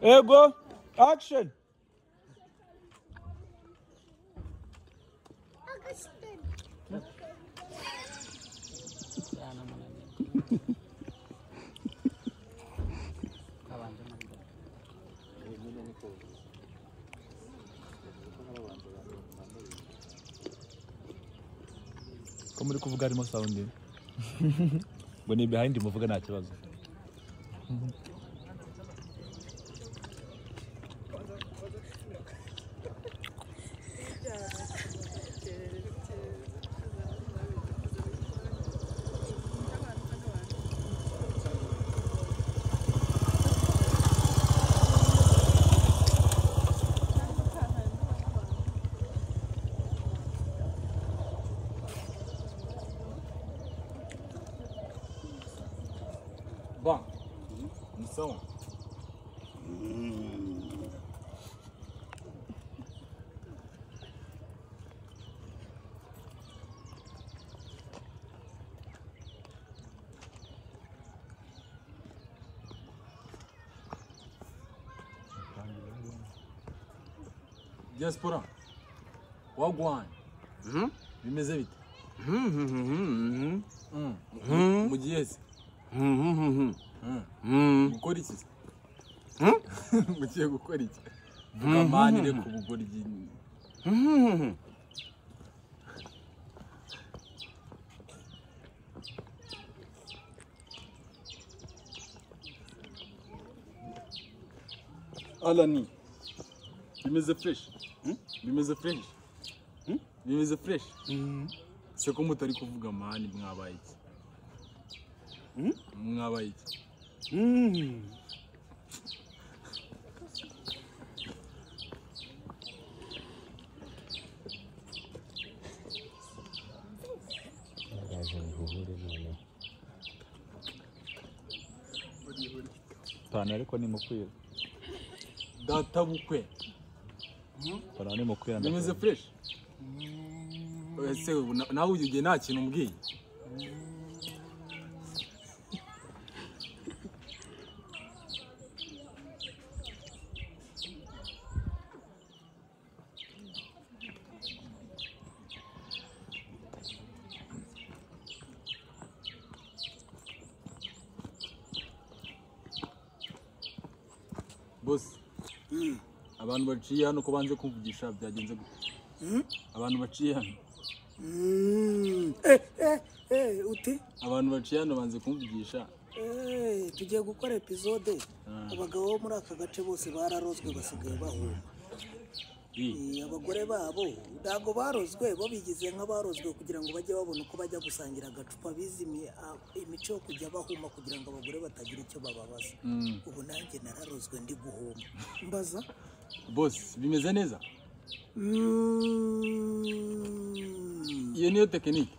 Ego, action. Ko muri kuvuga arimo sound ngo ni behind muvuga nta kibazo. Bom, missão. Diaspora. Wagwan. Bimeze bite? Mugiyese. Gukora iki? Mugiye gukora iki? Vugamanire ku bugoryi. Alani. Bimeze fresh. Bimeze fresh. Bimeze fresh. Se ko mutari kuvuga mani mwabaye iki? Mwabaye iki? Pana ariko ni mukwira. Data bukwe. Pana ni mukwira. Bimeze fresh. Ese nawe ugiye nta kintu umbwiye. Boss, abantu baciye hano ko banze kumvugisha byagenze gute? Abantu baciye hano. Uti? Abantu baciye hano banze kumvugisha. Tugiye gukora episode. Abagabo bo muri aka gace bose bararozwe basigaye bahuma. Abagore babo ntago barozwe, bo bigize nk'abarozwe kugira ngo bajye babona uko bajya gusangira agacupa, bizimiye imico kujya bahuma kugira ngo abagore batagira icyo bababaza. Ubu nanjye nararozwe ndi guhuma. Mbaza? Boss, bimeze neza? Iyo niyo tekinike.